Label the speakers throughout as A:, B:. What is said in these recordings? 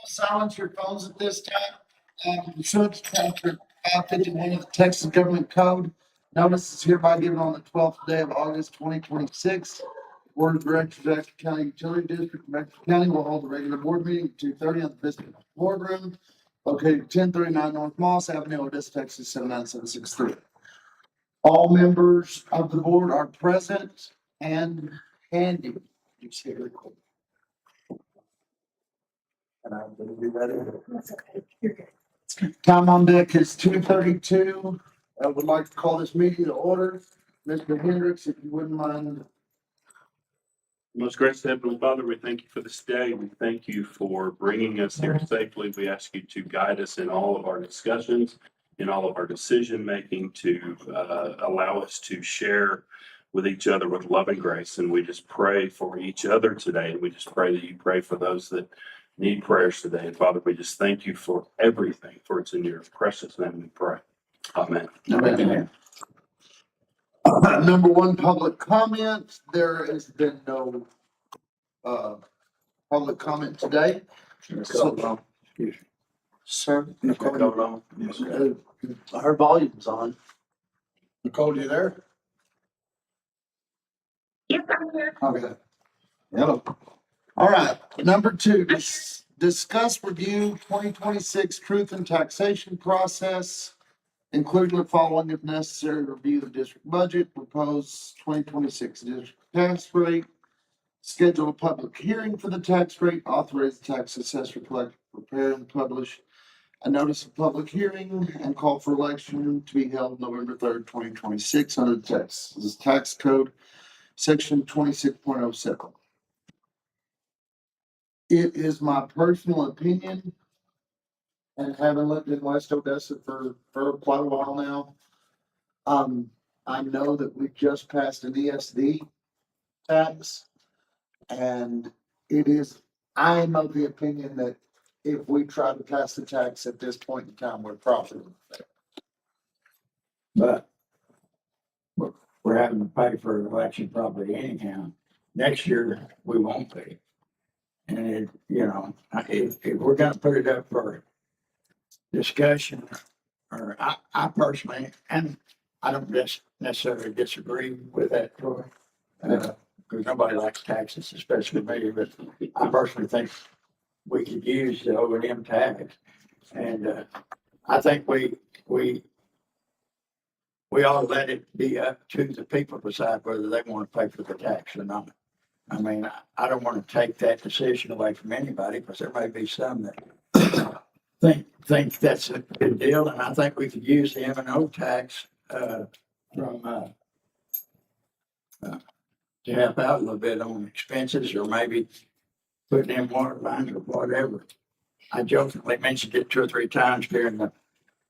A: Silence your phones at this time. Pursuant to chapter 551 of the Texas Government Code, notice is hereby given on the 12th day of August 2026. Board of Directors of Exeter County Utility District of Exeter County will hold a regular board meeting at 2:30 on the Vista Boardroom located 1039 North Moss Avenue, Odessa, Texas 79763. All members of the board are present and handy. Just here. And I'm gonna do that.
B: That's okay. You're good.
A: Time on deck is 2:32. I would like to call this meeting to order. Mr. Hendricks, if you wouldn't mind.
C: Most gracious Heavenly Father, we thank you for this day. We thank you for bringing us here safely. We ask you to guide us in all of our discussions, in all of our decision making, to allow us to share with each other with love and grace. And we just pray for each other today. And we just pray that you pray for those that need prayers today. And Father, we just thank you for everything, for it's in your precious name we pray. Amen.
A: Amen. Number one, public comment. There has been no public comment today. So- Sir.
D: Nicole, her volume's on.
A: Nicole, you there?
B: Yes, I'm here.
A: Okay. Hello. All right, number two, discuss review 2026 truth and taxation process, including the following if necessary, review the district budget, propose 2026 district tax rate, schedule a public hearing for the tax rate, authorize the tax assessor collector to prepare and publish a notice of public hearing and call for election to be held November 3rd, 2026 under the Texas Tax Code, section 26.07. It is my personal opinion, and having lived in West Odessa for quite a while now, I know that we just passed an ESD tax, and I am of the opinion that if we try to pass the tax at this point in time, we're probably there.
D: But we're having to pay for an election probably anyhow. Next year, we won't pay. And if we're gonna put it up for discussion, or I personally, and I don't necessarily disagree with that, Troy. Because nobody likes taxes, especially me, but I personally think we could use the O&M tax. And I think we ought to let it be up to the people to decide whether they want to pay for the tax or not. I mean, I don't want to take that decision away from anybody, because there may be some that think that's a good deal, and I think we could use the M&O tax from to help out a little bit on expenses, or maybe putting in water lines or whatever. I jokingly mentioned it 2 or 3 times during the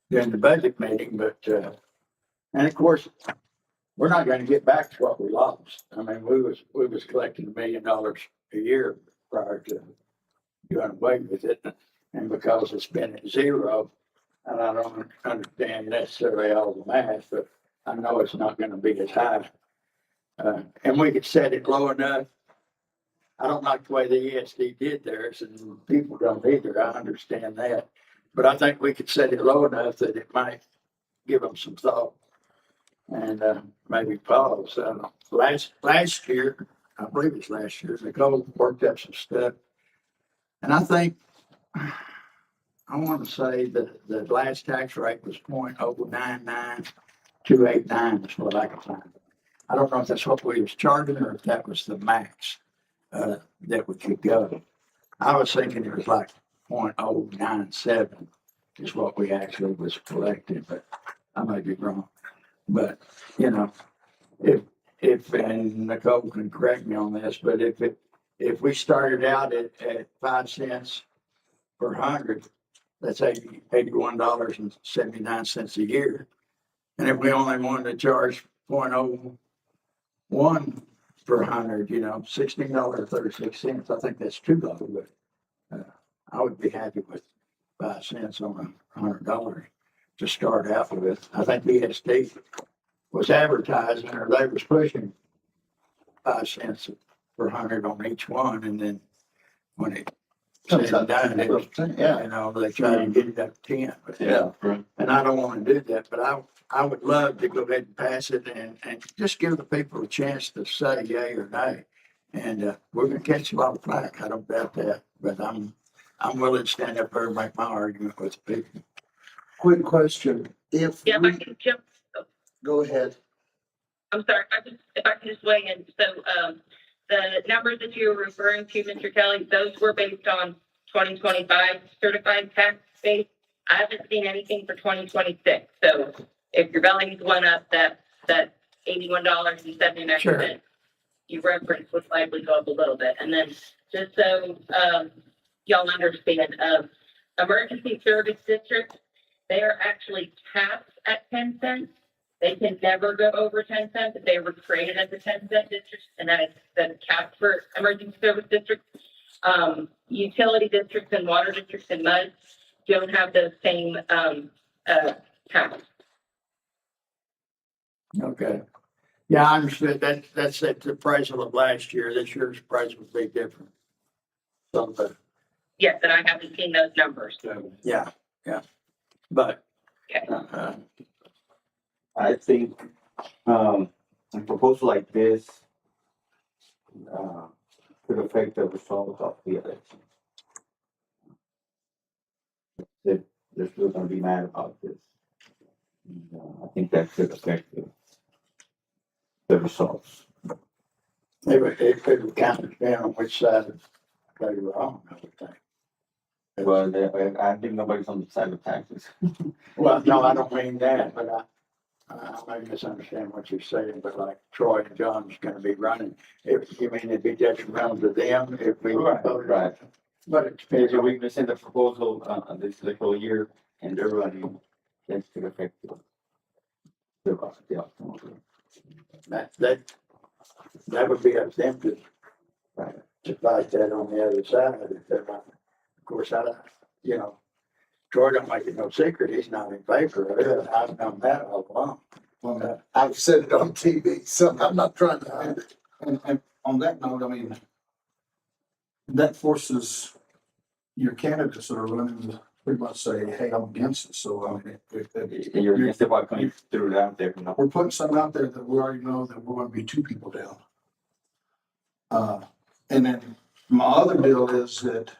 D: budget meeting, but and of course, we're not going to get back to what we lost. I mean, we was collecting $1 million a year prior to doing away with it, and because it's been at zero, and I don't understand necessarily all the math, but I know it's not going to be as high. And we could set it low enough. I don't like the way the ESD did theirs, and people don't either. I understand that, but I think we could set it low enough that it might give them some thought. And maybe pause. Last year, I believe it's last year, Nicole worked up some stuff. And I think, I want to say that the last tax rate was 0.099289 is what I can find. I don't know if that's what we was charging or if that was the max that we could go. I was thinking it was like 0.097 is what we actually was collecting, but I may be wrong. But, if, and Nicole can correct me on this, but if we started out at 5 cents per 100, that's $81.79 a year. And if we only wanted to charge 0.01 per 100, $16.36, I think that's too low, but I would be happy with 5 cents on $100 to start out with. I think ESD was advertising, or they was pushing 5 cents per 100 on each one, and then when it
A: Comes
D: said and done, it was,
A: Yeah,
D: you know, they try to get it up to 10. But,
A: yeah.
C: Right.
D: and I don't want to do that, but I would love to go ahead and pass it and just give the people a chance to say yay or nay. And we're gonna catch a lot of flack, I don't doubt that, but I'm willing to stand up there and make my argument with the people.
A: Quick question, if
B: Yeah, if I
A: we,
B: can jump,
A: go ahead.
B: I'm sorry, if I can just weigh in. So, the numbers that you were referring to, Mr. Kelly, those were based on 2025 certified tax base. I haven't seen anything for 2026. So if your values went up, that $81.79.
D: Sure.
B: You referenced would likely go up a little bit. And then just so, y'all understand, emergency service districts, they are actually capped at 10 cents. They can never go over 10 cents if they were created as a 10-cent district, and that's capped for emergency service districts. Utility districts and water districts and MUD don't have those same, caps.
D: Okay. Yeah, I understood that. That's at the price of last year. This year's price would be different. So, but,
B: Yes, and I haven't seen those numbers.
D: yeah, but,
B: Okay.
E: I think, a proposal like this, could affect the result of the election. They're still gonna be mad about this. And, I think that could affect the results.
D: it could count down on which side they were on, I would think.
E: Well, I think nobody's on the side of taxes.
D: Well, no, I don't mean that, but I may misunderstand what you're saying, but like Troy and John's gonna be running. If, you mean it'd be detrimental to them if we voted?
E: Right.
D: But it depends
E: If
D: on,
E: we can send a proposal, this fiscal year and they're running, that could affect the outcome.
D: that would be up to them
E: Right.
D: to fight that on the other side. If they're not, of course, you know, Troy don't make it no secret, he's not in favor of it. I've known that all along.
A: Well, I've said it on TV, so I'm not trying to hide it.
F: And on that note, I mean, that forces your candidates that are running to pretty much say, hey, I'm against it. So, I mean,
E: You're against it by coming through it out there, you know.
F: we're putting something out there that we already know that we're gonna be two people down. And then my other deal is that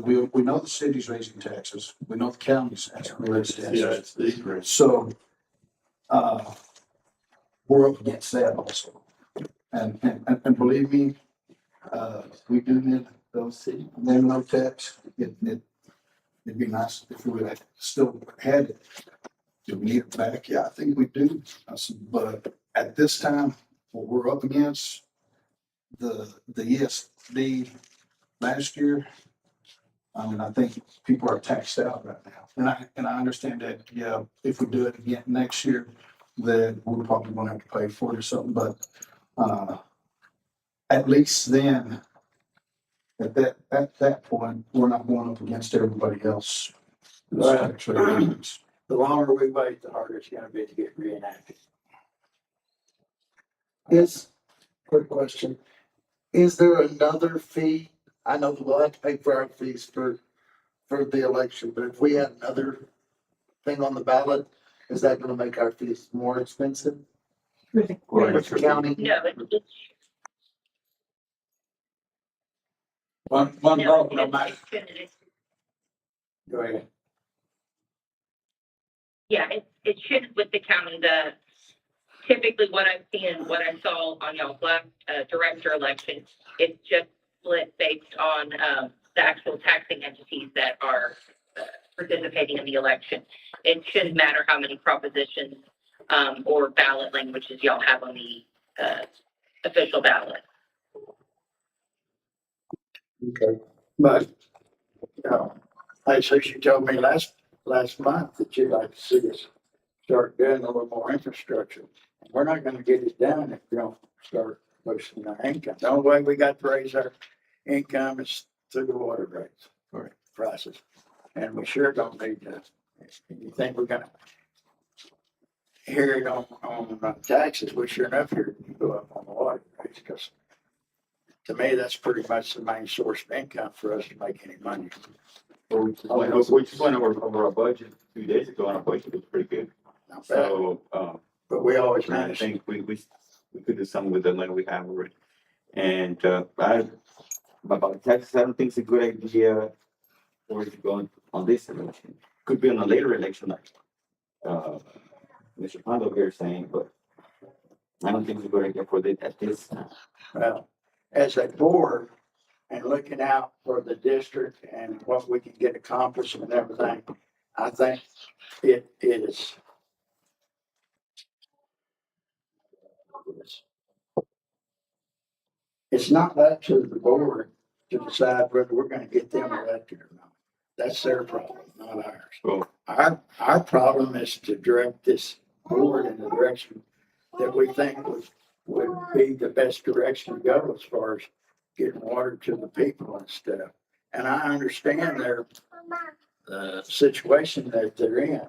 F: we know the city's raising taxes. We know the county's actually raising
C: Yeah,
F: taxes.
C: it's these rates.
F: So, we're up against that also. And believe me, we do need those minimum tax. It'd be nice if we had still had it. Do we need it back? Yeah, I think we do. I said, but at this time, what we're up against, the ESD last year, I mean, I think people are taxed out right now. And I understand that, yeah, if we do it again next year, then we're probably gonna have to pay for it or something, but, at least then, at that point, we're not going up against everybody else.
D: Right. The longer we wait, the harder it's gonna be to get reenacted.
A: Quick question, is there another fee? I know we'll have to pay for our fees for the election, but if we had another thing on the ballot, is that gonna make our fees more expensive? With the county?
B: No, it's,
D: One
B: no,
D: vote, no matter.
B: it shouldn't.
D: Go ahead.
B: Yeah, it should with the county. Typically what I've seen, what I saw on y'all's last director election, it's just split based on the actual taxing entities that are participating in the election. It shouldn't matter how many propositions or ballot languages y'all have on the official ballot.
A: Okay.
D: But, like so you told me last month that you'd like to see us start doing a little more infrastructure. We're not gonna get it done if we don't start boosting our income. The only way we got to raise our income is through the water rates or prices. And we sure don't need to, you think we're gonna hear it on taxes, we sure enough hear it go up on the water rates, because to me, that's pretty much the main source of income for us to make any money.
E: We just went over our budget 2 days ago, and our budget was pretty good.
D: Not bad,
E: So,
D: but we always
E: I
D: manage.
E: think we could do something with the money we have already. And, about taxes, I don't think it's a good idea for it to go on this election. Could be on a later election, like, Mr. Pondo here is saying, but I don't think it's a good idea for it at this time.
D: Well, as a board and looking out for the district and what we can get accomplished and everything, I think it is. It's not up to the board to decide whether we're gonna get them elected or not. That's their problem, not ours.
E: So,
D: Our problem is to direct this board in the direction that we think would be the best direction to go as far as getting water to the people and stuff. And I understand their situation that they're in.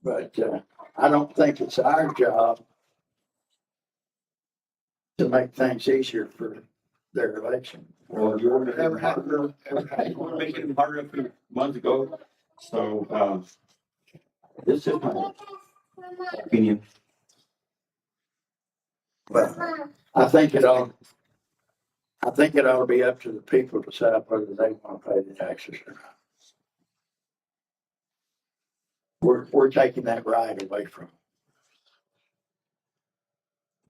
D: But, I don't think it's our job to make things easier for their election.
E: well, you were
F: Ever had,
E: making it harder a few months ago, so, this is my opinion.
D: But I think it ought to be up to the people to decide whether they want to pay the taxes or not. We're taking that right away from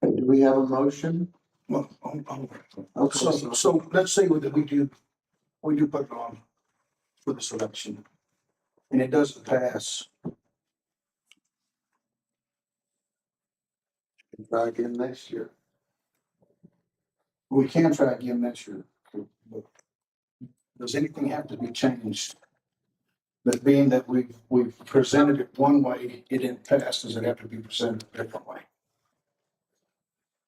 D: them.
A: Do we have a motion?
F: well, so let's say that we do put it on for this election and it doesn't pass.
A: Try again next year.
F: We can try again next year. But does anything have to be changed? But being that we've presented it one way, it didn't pass, does it have to be presented a different way?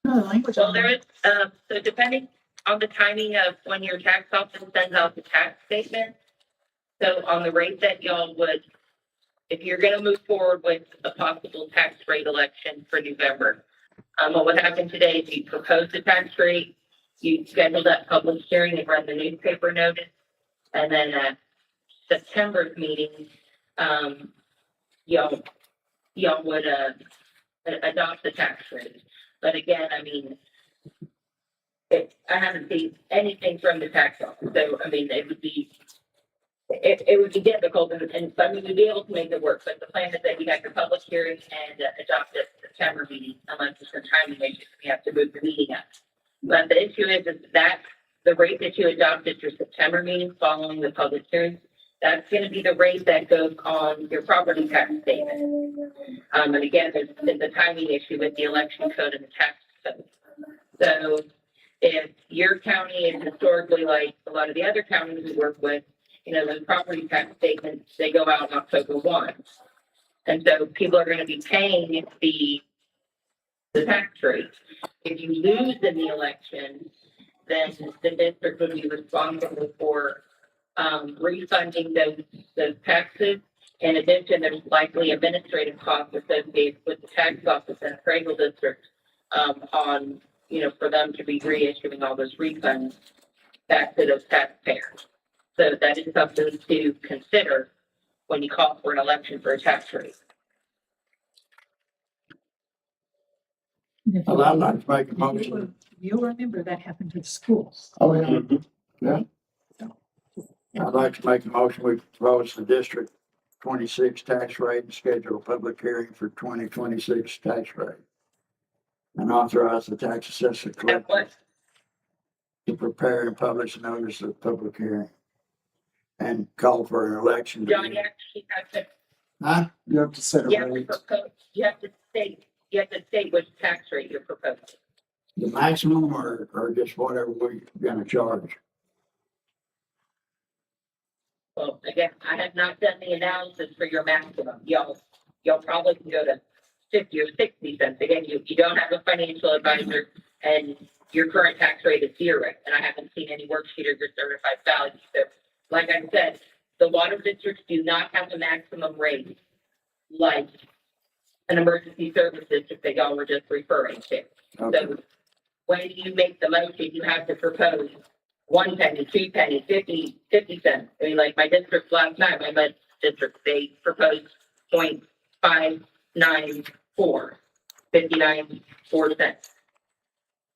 B: Well, there is, so depending on the timing of when your tax office sends out the tax statement. So on the rate that y'all would, if you're gonna move forward with a possible tax rate election for November. What would happen today is you propose the tax rate, you schedule that public hearing and run the newspaper notice. And then at September's meeting, y'all would, adopt the tax rate. But again, I mean, I haven't seen anything from the tax office, so I mean, it would be difficult, and I mean, we'd be able to make it work, but the plan is that you have your public hearing and adopt it at the September meeting, unless it's a timing issue, we have to move the meeting up. But the issue is that the rate that you adopted your September meeting following the public hearing, that's gonna be the rate that goes on your property tax statement. And again, there's a timing issue with the election code and the tax code. So if your county is historically like a lot of the other counties we work with, you know, the property tax statements, they go out on October 1. And so people are gonna be paying the tax rate. If you lose in the election, then the district would be responsible for refunding those taxes. In addition, there's likely administrative costs associated with the tax office and appraisal district on, you know, for them to be reissuing all those refunds back to those taxpayers. So that is something to consider when you call for an election for a tax rate.
D: Well, I'd like to make a motion.
G: You'll remember that happened to the schools.
F: Oh, yeah.
D: I'd like to make a motion. We propose the District 26 tax rate and schedule a public hearing for 2026 tax rate. And authorize the tax assessor
B: And
D: collector
B: what,
D: to prepare and publish a notice of public hearing. And call for an election.
B: John, you actually have to,
D: Huh?
A: You have to set a
B: you have to
A: rate.
B: propose, you have to state which tax rate you're proposing.
D: The maximum or just whatever we're gonna charge?
B: Well, again, I have not done the analysis for your maximum. Y'all probably can go to 50 or 60 cents. Again, you don't have a financial advisor and your current tax rate is 0. And I haven't seen any worksheet or your certified value. So like I said, the water districts do not have a maximum rate like an emergency service district that y'all were just referring to.
D: Okay.
B: So when you make the motion, you have to propose 1 penny, 2 penny, 50 cents. I mean, like my district last night, my med district, they proposed 0.594, 59.4 cents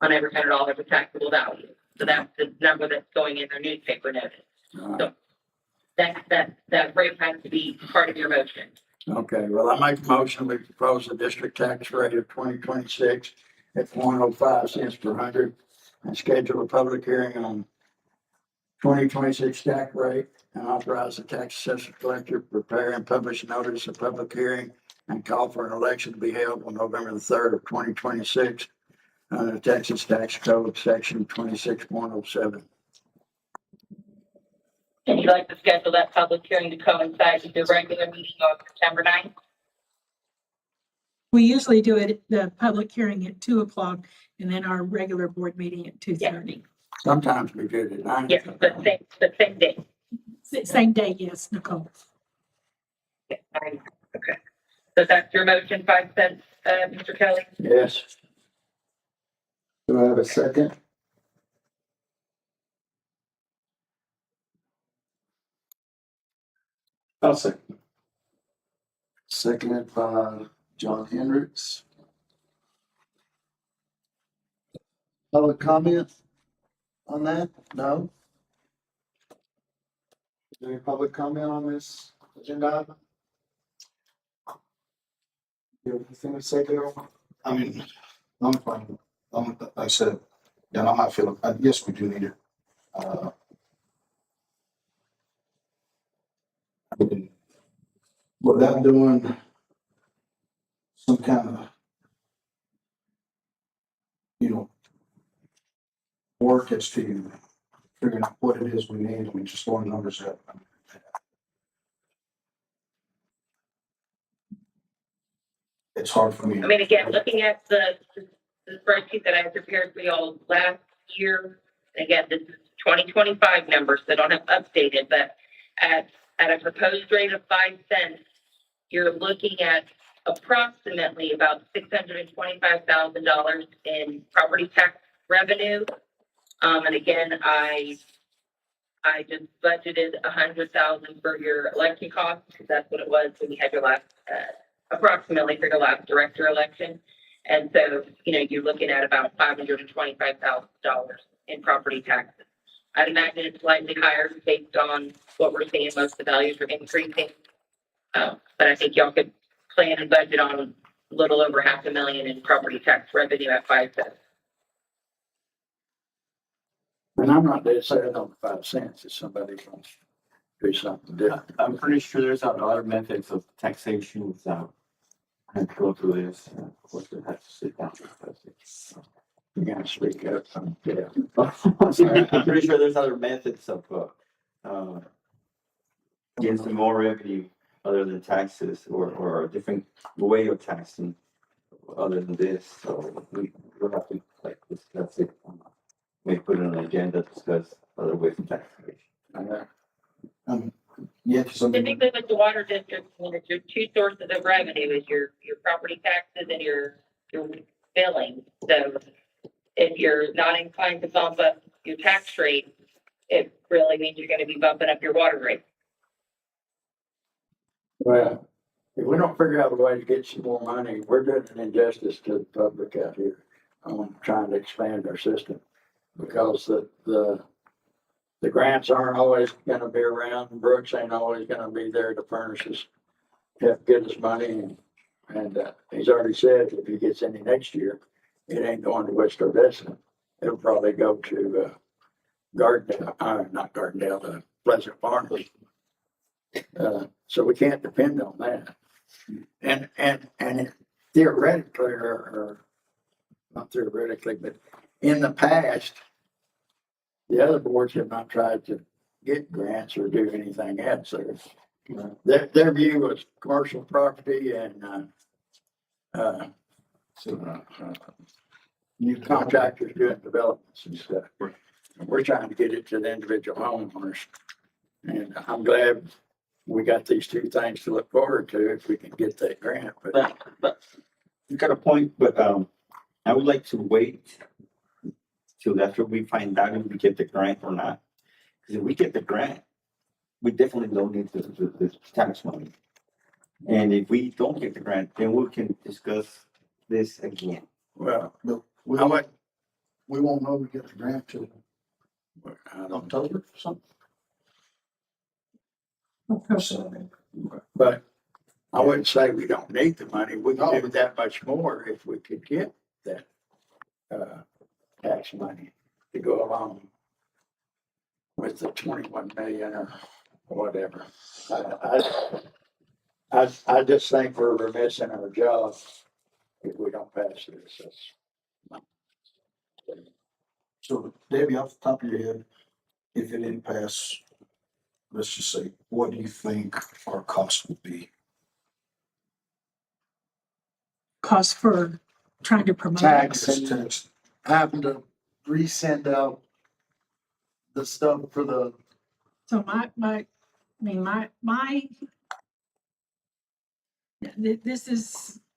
B: on every $100 of taxable value. So that's the number that's going in their newspaper notice.
D: Alright.
B: That rate has to be part of your motion.
D: Okay, well, I make a motion, we propose a district tax rate of 2026 at 0.05 cents per hundred and schedule a public hearing on 2026 tax rate and authorize the tax assessor collector to prepare and publish notice of public hearing and call for an election to be held on November the 3rd of 2026 under Texas Tax Code, section 26.07.
B: And you'd like to schedule that public hearing to coincide with the regular meeting on September 9th?
G: We usually do it, the public hearing at 2:00 and then our regular board meeting at 2:30.
D: Sometimes we do it at 9.
B: Yes, the same day.
G: Same day, yes, Nicole.
B: Okay. So that's your motion, 5 cents, Mr. Kelly?
D: Yes.
A: Do I have a second?
C: I'll say.
A: Seconded by John Hendricks. Public comment on that? No? Any public comment on this agenda item? You have anything to say, Darryl?
F: I mean, I'm fine. Like I said, then I might feel, yes, we do need it. I mean, without doing some kind of, work as to figuring out what it is we need, I mean, just throwing numbers up. It's hard for me.
B: I mean, again, looking at the spreadsheet that I prepared for y'all last year, again, this is 2025 numbers, so don't have updated, but at a proposed rate of 5 cents, you're looking at approximately about $625,000 in property tax revenue. And again, I just budgeted 100,000 for your election costs, because that's what it was when you had your last, approximately for your last director election. And so, you're looking at about $525,000 in property taxes. I'd imagine it's slightly higher based on what we're seeing, most of the values are increasing. But I think y'all could plan and budget on a little over $500,000 in property tax revenue at 5 cents.
D: And I'm not dead set on 5 cents if somebody wants to do something different.
E: I'm pretty sure there's other methods of taxation without and go through this. Of course, we have to sit down.
D: You gotta speak up. Yeah.
E: I'm pretty sure there's other methods of, getting some more revenue other than taxes or a different way of taxing other than this. So we'll have to discuss it. Maybe put it on the agenda, discuss other ways of taxation.
F: Yeah, so
B: Typically with the water district, it's your two sources of revenue is your property taxes and your billing. So if you're not inclined to bump up your tax rate, it really means you're gonna be bumping up your water rate.
D: Well, if we don't figure out a way to get some more money, we're doing an injustice to the public out here on trying to expand our system. Because the grants aren't always gonna be around, and Brooks ain't always gonna be there to furnish us, to get us money, and he's already said if he gets any next year, it ain't going to West Odessa. It'll probably go to, Gardendale, not Gardendale, Pleasant Farms. So we can't depend on that. And theoretically, or not theoretically, but in the past, the other boards have not tried to get grants or do anything else. Their view was commercial property and, new contractors doing developments and stuff. We're trying to get it to the individual homeowners. And I'm glad we got these two things to look forward to if we can get that grant. But
E: But you got a point, but I would like to wait till after we find out if we get the grant or not. Because if we get the grant, we definitely don't need the tax money. And if we don't get the grant, then we can discuss this again.
D: Well,
F: But we
D: I
F: won't,
D: would,
F: we won't know we get the grant till
D: I don't,
F: October or something. So,
D: but I wouldn't say we don't need the money. We can do that much more if we could get that, tax money to go along with the 21 million or whatever. I just think we're remiss in our job if we don't pass this.
F: so Debbie, off the top of your head, if it didn't pass, let's just say, what do you think our cost would be?
G: Cost for trying to promote.
A: Tax
F: Just
A: and
F: tax.
A: having to resend out the stuff for the,
G: So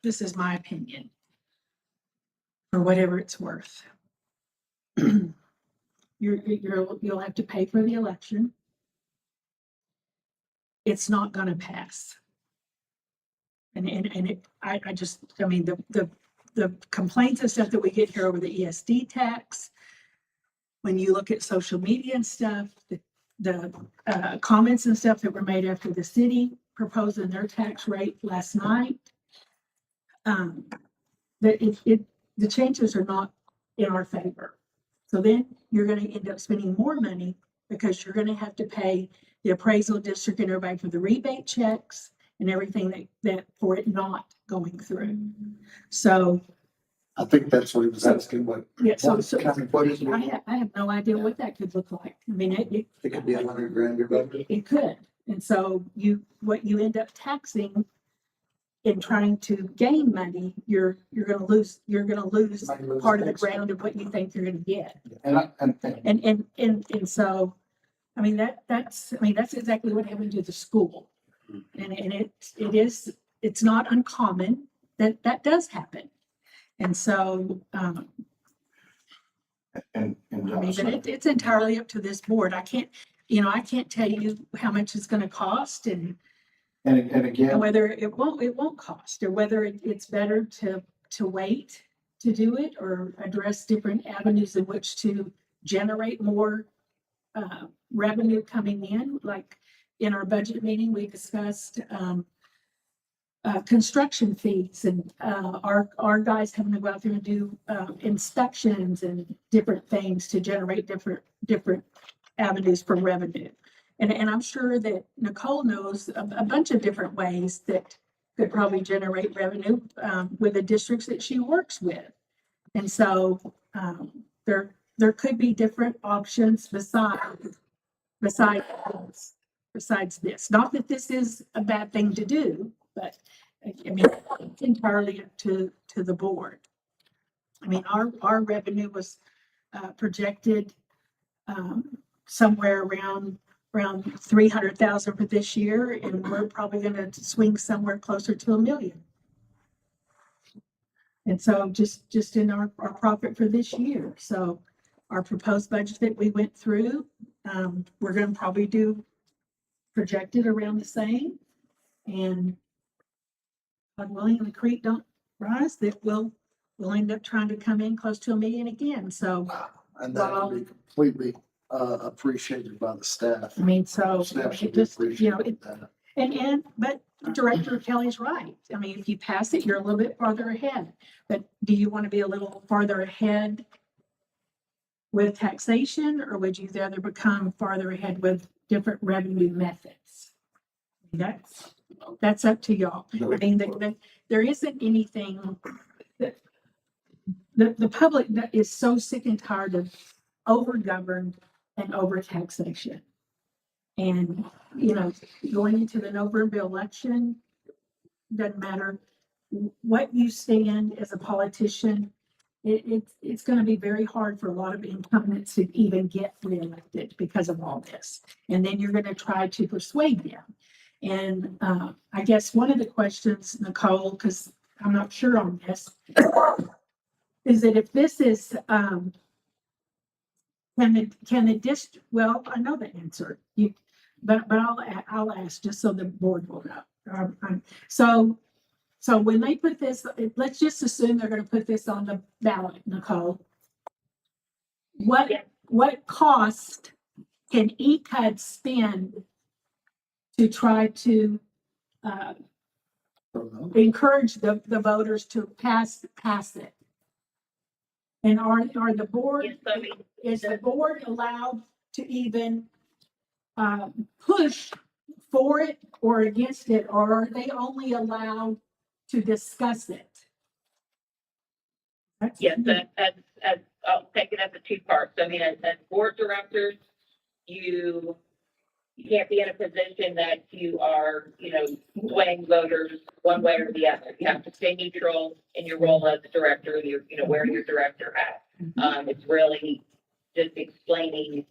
G: this is my opinion. For whatever it's worth. You'll have to pay for the election. It's not gonna pass. I mean, the complaints and stuff that we get here over the ESD tax. When you look at social media and stuff, the comments and stuff that were made after the city proposing their tax rate last night. The changes are not in our favor. So then you're gonna end up spending more money because you're gonna have to pay the appraisal district and everybody for the rebate checks and everything that for it not going through. So,
A: I think that's what he was asking, what.
G: yeah, so
F: What is it?
G: I have no idea what that could look like. I mean,
F: It could be $100,000 your budget.
G: it could. And so what you end up taxing in trying to gain money, you're gonna lose part of the ground of what you think you're gonna get. And so, I mean, that's exactly what happened to the school. And it's not uncommon that does happen. And so,
F: and
G: I mean, but it's entirely up to this board. I can't tell you how much it's gonna cost and
F: again,
G: whether it won't cost, or whether it's better to wait to do it, or address different avenues in which to generate more revenue coming in. Like in our budget meeting, we discussed construction fees and our guys having to go out there and do inspections and different things to generate different avenues for revenue. And I'm sure that Nicole knows a bunch of different ways that could probably generate revenue with the districts that she works with. And so there could be different options besides this. Not that this is a bad thing to do, but I mean, it's entirely up to the board. I mean, our revenue was projected somewhere around 300,000 for this year, and we're probably gonna swing somewhere closer to 1 million. And so just in our profit for this year. So our proposed budget that we went through, we're gonna probably do projected around the same. And God willing, the creek don't rise, that we'll end up trying to come in close to 1 million again. So,
A: And that would be completely appreciated by the staff.
G: I mean, so
A: Staff
G: it
A: should be
G: just, you know,
A: appreciative of that.
G: but Director Kelly's right. I mean, if you pass it, you're a little bit farther ahead. But do you want to be a little farther ahead with taxation, or would you rather become farther ahead with different revenue methods? That's up to y'all. I mean, there isn't anything that the public that is so sick and tired of over-governed and over-taxation. And, you know, going into the November election, doesn't matter what you stand as a politician, it's going to be very hard for a lot of incumbents to even get reelected because of all this. And then you're going to try to persuade them. And I guess one of the questions, Nicole, because I'm not sure on this, is that if this is can the district, well, I know the answer, but I'll ask just so the board will know. So when they put this, let's just assume they're gonna put this on the ballot, Nicole. What cost can ECUD spend to try to, encourage the voters to pass it? And are the board,
B: Yes, I mean,
G: is the board allowed to even push for it or against it, or are they only allowed to discuss it? That's-
B: yes, as, I'll take it as a two parts. I mean, as board directors, you can't be in a position that you are, swaying voters one way or the other. You have to stay neutral in your role as a director, wearing your director hat. It's really just explaining,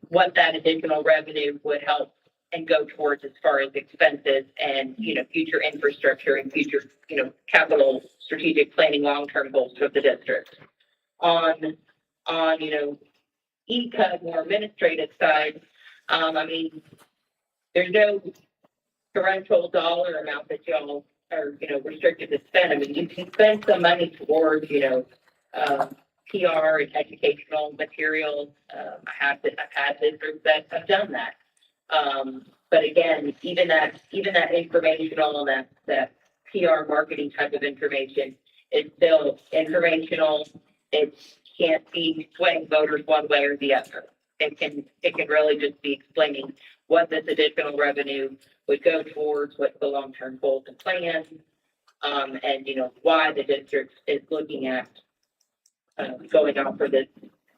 B: what that additional revenue would help and go towards as far as expenses and, future infrastructure and future, capital strategic planning, long-term goals for the district. On, ECUD, more administrative side, I mean, there's no parental dollar amount that y'all are, restricted to spend. I mean, you can spend some money towards, PR and educational materials. I've had districts that have done that. But again, even that informational and that PR marketing type of information is still informational. It can't be swaying voters one way or the other. It can really just be explaining what this additional revenue would go towards, what the long-term goals and plans, and why the district is looking at going out for this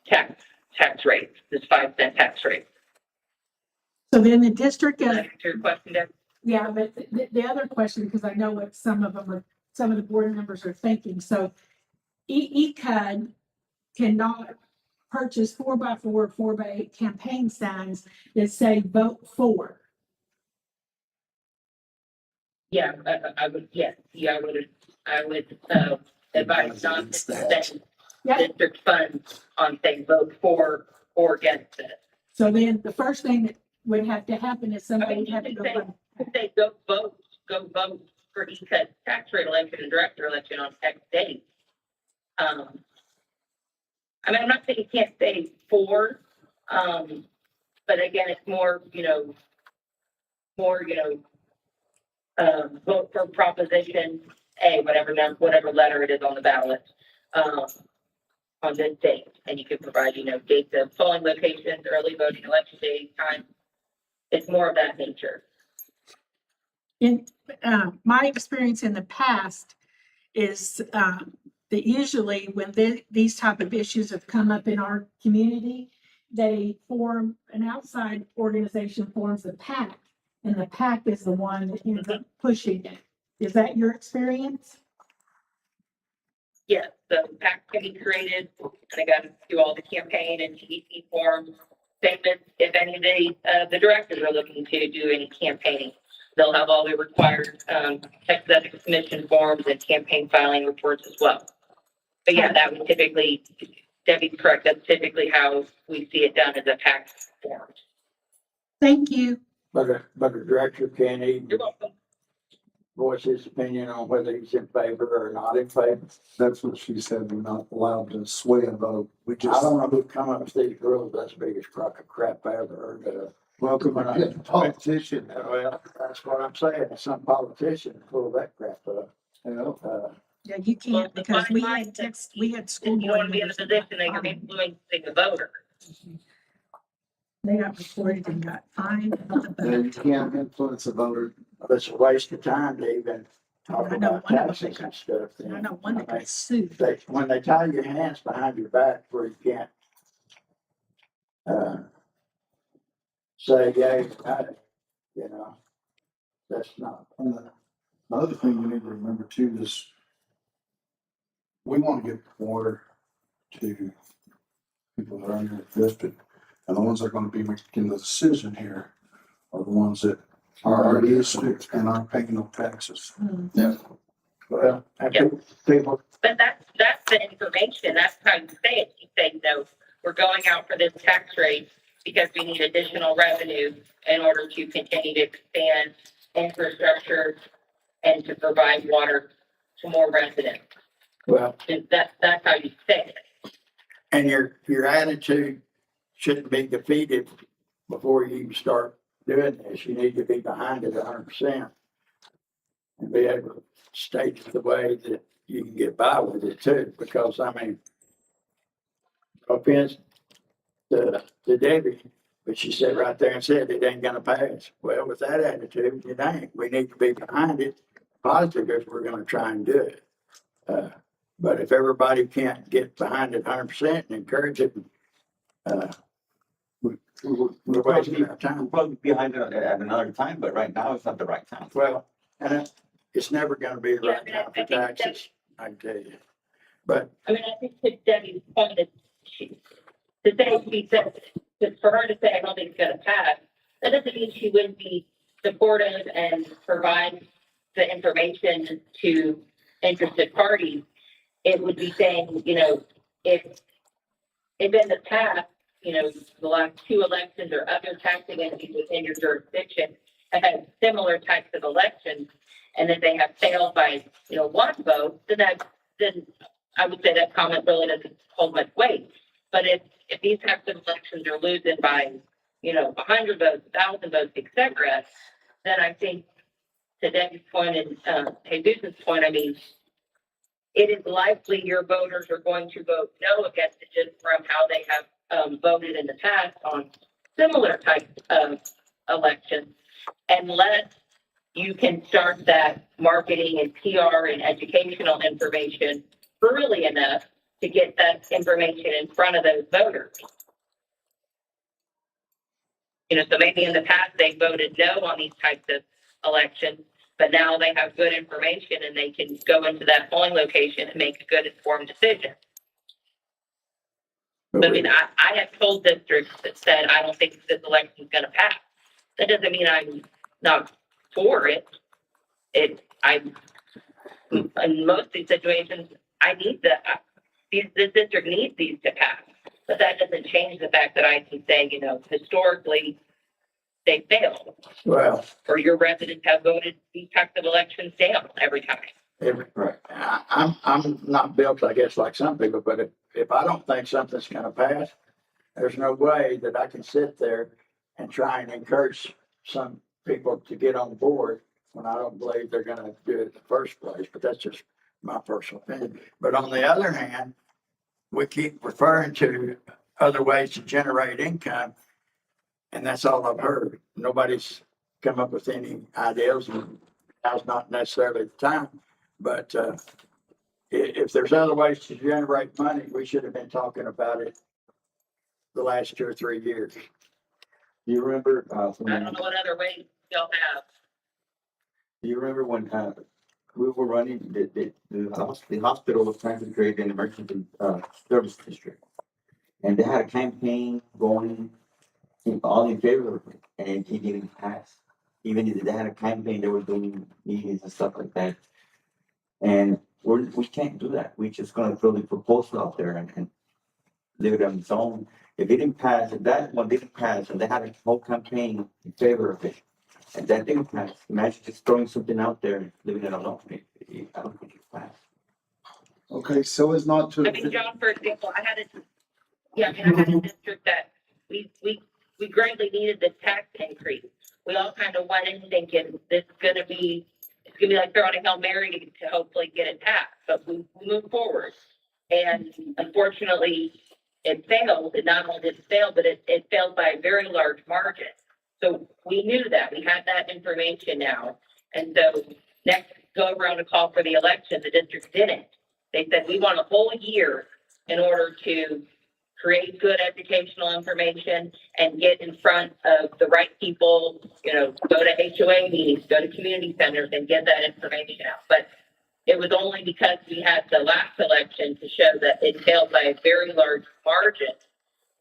B: tax rate, this 5-cent tax rate.
G: So then the district
B: Does
G: is,
B: that answer your question, Deb?
G: yeah, but the other question, because I know what some of the board members are thinking. So ECUD cannot purchase 4x4, 4x8 campaign signs that say vote for.
B: Yeah, I would, yes, yeah, I would, advise not to spend
G: Yeah.
B: district funds on things vote for or against it.
G: So then the first thing that would have to happen is
B: I
G: somebody
B: mean,
G: would have to go.
B: say go vote for ECUD tax rate election and director election on X date. I mean, I'm not saying you can't say for, but again, it's more, vote for proposition A, whatever letter it is on the ballot, on this date. And you can provide, dates of polling locations, early voting, election day, time. It's more of that nature.
G: In my experience in the past is that usually when these type of issues have come up in our community, they form an outside organization forms a PAC, and the PAC is the one that ends up pushing it. Is that your experience?
B: Yes, the PAC can be created, and I got to do all the campaign and GDP forms, statements. If any of the directors are looking to do any campaigning, they'll have all the required Texas Ethics Commission forms and campaign filing reports as well. But yeah, that would typically, Debbie's correct, that's typically how we see it done as a PAC form.
G: Thank you.
D: But a director can't even
B: You're welcome.
D: voice his opinion on whether he's in favor or not in favor.
F: That's what she said, we're not allowed to sway a vote. We
D: I
F: just,
D: don't know who come up with these rules. That's the biggest crock of crap I ever heard of.
F: welcome to being a politician.
D: Well, that's what I'm saying. Some politician pulled that crap up.
G: Yeah, you
B: Well,
G: can't
B: the
G: because
B: bottom line is
G: we had school.
B: You want to be in a
G: board
B: position that you're
G: members
B: influencing the voter.
G: They got reported and got fined.
F: And you can't influence a voter.
D: But it's a waste of time to even talk
G: I know
D: about
G: one of them
D: taxes
G: got-
D: and stuff.
G: I know one that got sued.
D: When they tie your hands behind your back where you can't say, yeah, that's not.
F: And the other thing you need to remember too is we want to get more to people that are in your district. And the ones that are going to be making the decision here are the ones that are our district and aren't paying no taxes.
D: Yeah. Well,
B: Yeah.
D: people,
B: But that's the information. That's how you say it. You say, we're going out for this tax rate because we need additional revenue in order to continue to expand infrastructure and to provide water to more residents.
D: Well,
B: And that's how you say it.
D: and your attitude shouldn't be defeated before you start doing this. You need to be behind it 100% and be able to state it the way that you can get by with it too. Because I mean, no offense to Debbie, but she said right there and said it ain't gonna pass. Well, with that attitude, it ain't. We need to be behind it, positive if we're gonna try and do it. But if everybody can't get behind it 100% and encourage it, we're wasting our time.
E: We'll probably be behind it at another time, but right now it's not the right time.
D: Well, and it's never gonna be the
B: Yeah,
D: right
B: I mean,
D: time
B: I
D: for
B: think that-
D: taxes, I can tell you. But
B: I mean, I think to Debbie's point that to say she said, just for her to say, I don't think it's gonna pass, that doesn't mean she wouldn't be supportive and provide the information to interested parties. It would be saying, if in the past, the last two elections or other taxing entities within your jurisdiction have had similar types of elections, and that they have failed by, one vote, then I would say that comment really doesn't hold much weight. But if these types of elections are losing by, 100 votes, 1,000 votes, et cetera, then I think to Debbie's point and Jesus' point, I mean, it is likely your voters are going to vote no against it just from how they have voted in the past on similar types of elections, unless you can start that marketing and PR and educational information early enough to get that information in front of those voters. So maybe in the past they voted no on these types of elections, but now they have good information and they can go into that polling location and make a good informed decision. I mean, I have told districts that said, I don't think this election is going to pass. That doesn't mean I'm not for it. In most of these situations, I need this district needs these to pass. But that doesn't change the fact that I can say, historically, they failed.
D: well,
B: Or your residents have voted these types of elections down every time.
E: Right.
D: I'm not built, I guess, like some people, but if I don't think something's gonna pass, there's no way that I can sit there and try and encourage some people to get on board when I don't believe they're gonna do it in the first place, but that's just my personal opinion. But on the other hand, we keep referring to other ways to generate income, and that's all I've heard. Nobody's come up with any ideas, and now's not necessarily the time. But if there's other ways to generate money, we should have been talking about it the last 2 or 3 years.
E: Do you remember,
B: I don't know what other ways y'all have.
E: do you remember when, we were running, the hospital was trying to create an emergency, service district? And they had a campaign going all in favor of it, and it didn't pass. Even if they had a campaign, they were doing meetings and stuff like that. And we can't do that. We're just gonna throw the proposal out there and leave it on its own. If it didn't pass, if that one didn't pass, and they had a whole campaign in favor of it, and that didn't pass, imagine just throwing something out there and leaving it alone. I don't think it passed.
A: Okay, so as not to.
B: I mean, John, for example, I had a district that we greatly needed this tax increase. We all kind of went in thinking it's gonna be like throwing a Hail Mary to hopefully get it passed, but we moved forward. And unfortunately, it failed. It not only did it fail, but it failed by a very large margin. So we knew that. We had that information now. And so next go around to call for the election, the district didn't. They said, we want a whole year in order to create good educational information and get in front of the right people, go to HOA meetings, go to community centers and get that information out. But it was only because we had the last election to show that it failed by a very large margin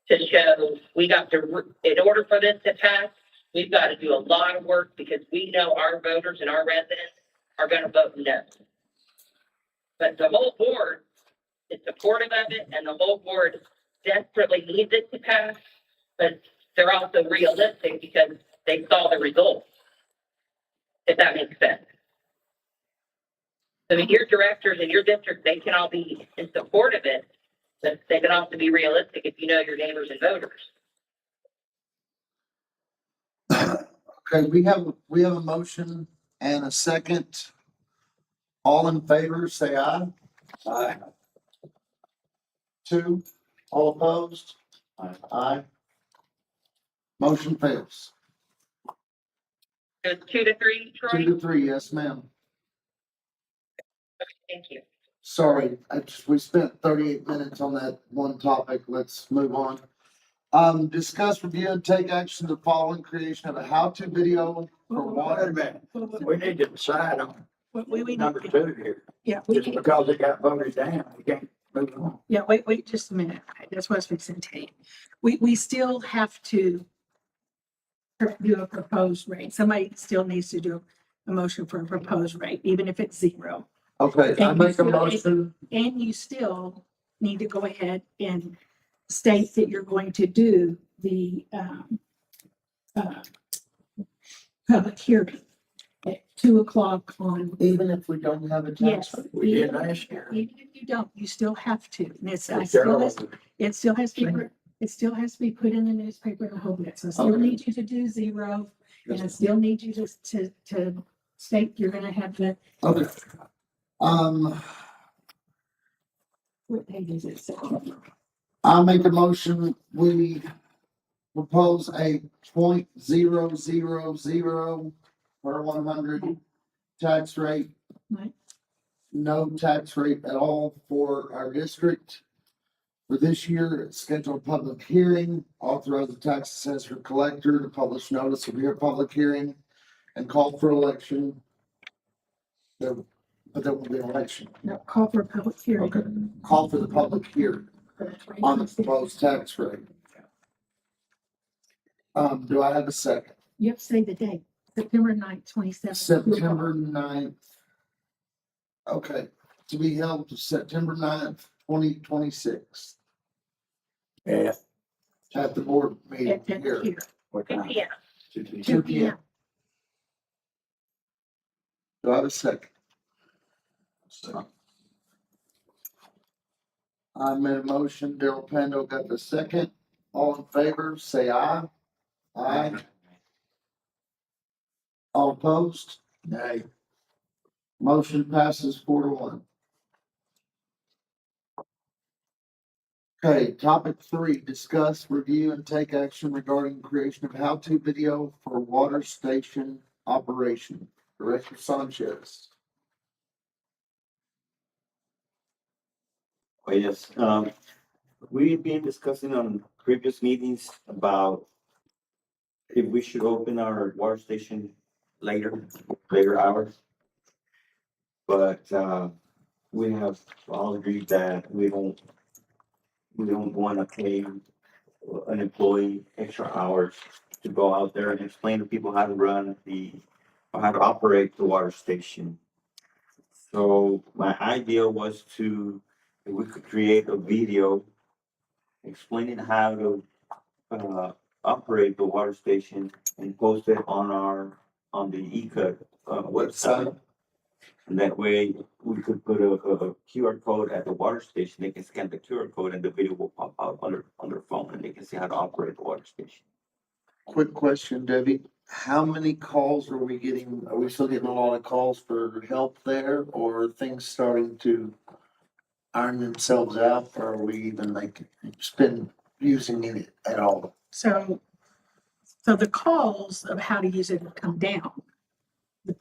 B: to show we got to, in order for this to pass, we've got to do a lot of work because we know our voters and our residents are going to vote no. But the whole board is supportive of it, and the whole board desperately needs it to pass, but they're also realistic because they saw the results, if that makes sense. I mean, your directors and your district, they can all be in support of it, but they can also be realistic if you know your neighbors and voters.
A: Okay, we have a motion and a second. All in favor, say aye.
D: Aye.
A: Two, all opposed?
E: Aye.
A: Aye. Motion fails.
B: Just 2 to 3,
A: Two
B: Troy?
A: to three, yes, ma'am.
B: Thank you.
A: Sorry, we spent 38 minutes on that one topic. Let's move on. Discuss, review, and take action to following creation of a how-to video for
D: Wait a
A: water.
D: minute, we need to decide on
G: We
D: number
G: need,
D: 2 here.
G: yeah, we
D: Just
G: can,
D: because it got voted down, we can't move on.
G: yeah, wait just a minute. That's what I was fixing to tell you. We still have to do a proposed rate. Somebody still needs to do a motion for a proposed rate, even if it's 0.
A: Okay, I make a motion.
G: And you still need to go ahead and state that you're going to do the public hearing at 2:00 on.
A: Even if we don't have a tax
G: Yes.
A: rate.
D: We did last year.
G: Even if you don't, you still have to. And it's,
D: It's their own.
G: it still has to be, it still has to be put in the newspaper and the whole bit. So I still
A: Okay.
G: need you to do 0. And I still need you to state you're gonna have the,
A: Okay.
G: what date is it? September.
A: I'll make a motion. We propose a 0.000 per 100 tax rate.
G: Right.
A: No tax rate at all for our district. For this year, schedule a public hearing, authorize the tax assessor collector to publish notice of your public hearing and call for election. But there will be an election.
G: No, call for a public hearing.
A: Okay. Call for the public hearing on the proposed tax rate. Do I have a second?
G: You have to say the date, September 9th, 27th.
A: September 9th. Okay, to be held September 9th, 2026,
D: Yeah,
A: at the board meeting
G: At
A: here.
G: here,
D: what
B: 2
D: time?
B: p.m.
G: 2 p.m.
A: Do I have a second? I made a motion, Daryl Pando got the second. All in favor, say aye. Aye. All opposed?
D: Nay.
A: Motion passes 4-1. Okay, topic 3, discuss, review, and take action regarding creation of how-to video for water station operation. Director Sanchez.
E: Oh, yes, we've been discussing on previous meetings about if we should open our water station later hours. But, we have all agreed that we don't wanna pay an employee extra hours to go out there and explain to people how to or how to operate the water station. So my idea was if we could create a video explaining how to, operate the water station and post it on the ECUD, website. And that way we could put a QR code at the water station. They can scan the QR code and the video will pop out on their phone and they can see how to operate the water station.
A: Quick question, Debbie. How many calls are we getting? Are we still getting a lot of calls for help there, or are things starting to iron themselves out, or are we even like been using it at all?
G: So the calls of how to use it have come down.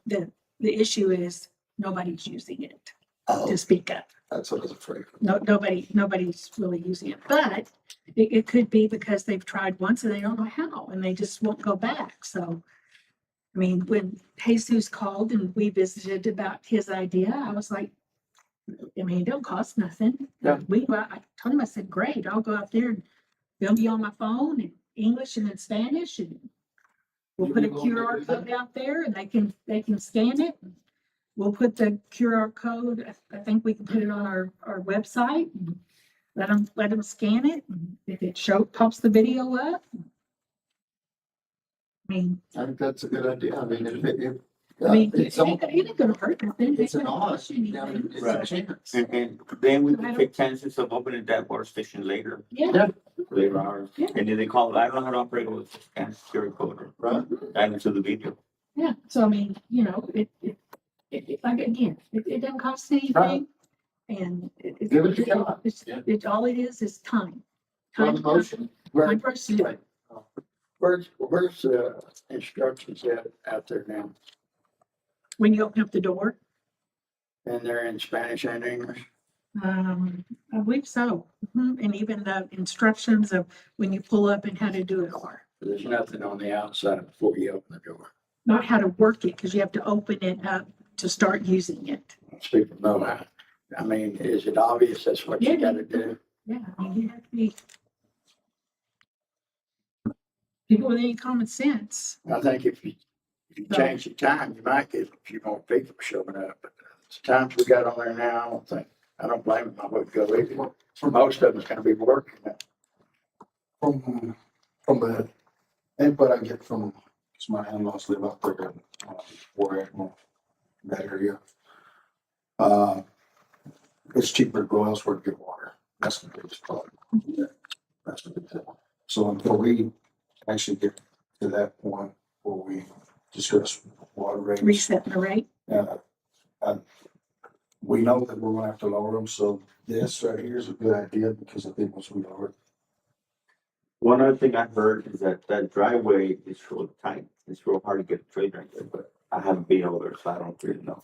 G: The issue is nobody's using it
A: Oh,
G: to speak up.
A: that's what I was afraid of.
G: Nobody's really using it, but it could be because they've tried once and they don't know how, and they just won't go back. So, I mean, when Jesus called and we visited about his idea, I was like, I mean, it don't cost nothing.
A: Yeah.
G: I told him, I said, great, I'll go out there and they'll be on my phone in English and in Spanish, and we'll put a QR code out there and they can scan it. We'll put the QR code, I think we can put it on our website. let them scan it. And if it pops the video up. I mean,
A: I think that's a good idea. I mean, if,
G: I mean,
A: it's
G: it ain't gonna hurt nothing.
A: it's an
G: It ain't gonna
A: odd,
G: cost you anything.
A: it's a
E: Right.
A: chance.
E: And then we
G: I
E: can
G: don't-
E: take chances of opening that water station later,
G: Yeah,
E: later hours.
G: Yeah.
E: And then they call, I don't know how to operate with this scan security code,
A: Right?
E: add it to the video.
G: yeah. So I mean, you know, like again, it doesn't cost anything. And
A: Give it a shot.
G: it's all it is time.
A: On the motion. Right.
G: Time versus
A: Right.
D: Where's, instructions out there now?
G: when you open up the door.
D: And they're in Spanish and English?
G: I believe so. And even the instructions of when you pull up and how to do it, or
D: There's nothing on the outside before you open the door.
G: not how to work it, because you have to open it up to start using it.
D: Most people know how. I mean, is it obvious that's what you
G: Yeah.
D: gotta do?
G: Yeah, I mean, you have to be people with any common sense.
D: I think if you change the time, you might get a few more people showing up. But the times we got on there now, I don't blame them. I would go either. For most of it's gonna be working.
F: From the input I get from, because my in-laws live up there, where that area. It's cheaper to go elsewhere to get water. That's the biggest problem. That's the big thing. So until we actually get to that point where we discuss water rates,
G: Resetting the rate.
F: we know that we're gonna have to lower them, so this right here is a good idea, because I think once we lower it,
E: One other thing I heard is that driveway is real tight. It's real hard to get a trailer in there, but I haven't been over there, so I don't really know.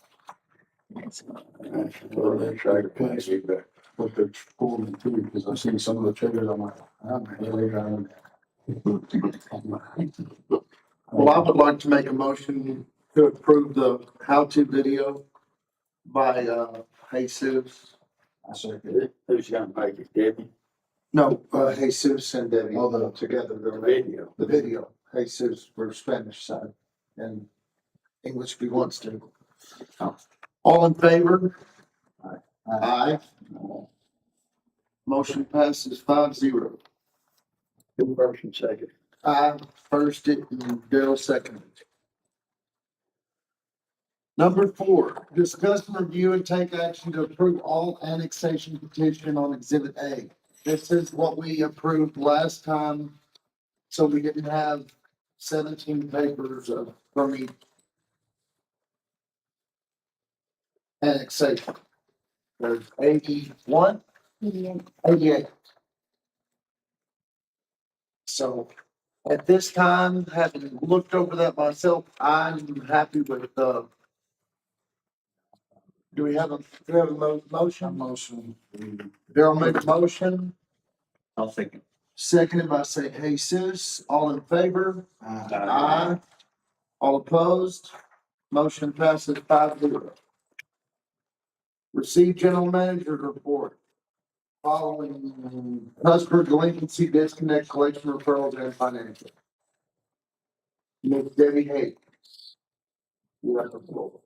F: well, they try to pass it back, but they're pulling it too, because I've seen some of the trailers, I'm like, how the hell are they driving that?
A: Well, I would like to make a motion to approve the how-to video by, Jesus.
F: I said,
D: Who's gonna make it, Debbie?
A: No, Jesus and Debbie,
F: Oh, the-
A: together,
D: The
A: they're
D: video.
A: the video, Jesus for Spanish side, and English if he wants to. All in favor? Aye. Motion passes 5-0.
D: Two person second.
A: I first it and Daryl seconded. Number 4, discuss and review and take action to approve all annexation petition on Exhibit A. This is what we approved last time, so we didn't have 17 papers of from each annexation. There's 81, 88. So at this time, having looked over that myself, I'm happy with do we have a motion?
F: motion.
A: Daryl made a motion,
E: I'll second.
A: seconded by say Jesus, all in favor? Aye. All opposed? Motion passes 5-0. Receive general manager report. Following customer delinquency, disconnect, collection referrals, and financial. Ms. Debbie Hayes. You have the floor.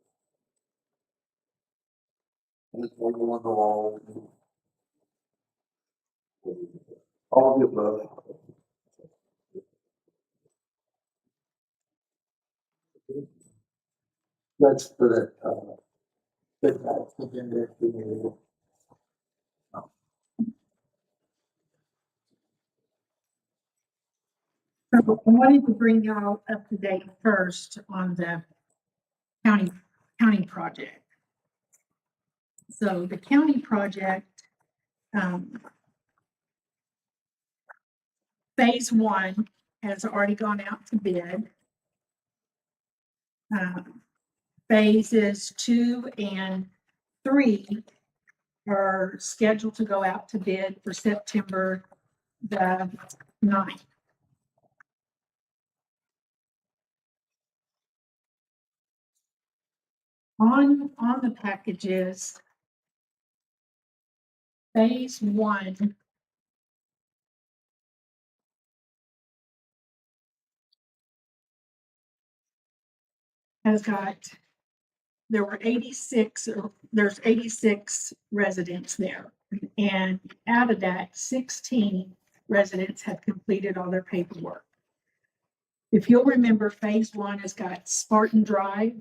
A: All the above. That's for that,
G: I wanted to bring y'all up to date first on the county project. So the county project, phase 1 has already gone out to bid. Phases 2 and 3 are scheduled to go out to bid for September the 9th. On the packages, phase 1 has got, there's 86 residents there. And out of that, 16 residents have completed all their paperwork. If you'll remember, phase one has got Spartan Drive,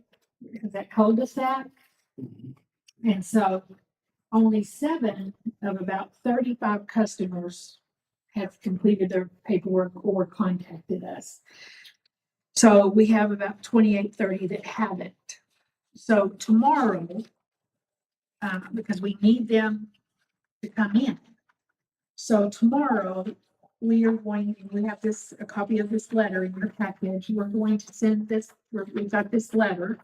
G: that cul-de-sac. And so only 7 of about 35 customers have completed their paperwork or contacted us. So we have about 28, 30 that haven't. So tomorrow, because we need them to come in. So tomorrow, we have a copy of this letter in your package. We're going to send this, we've got this letter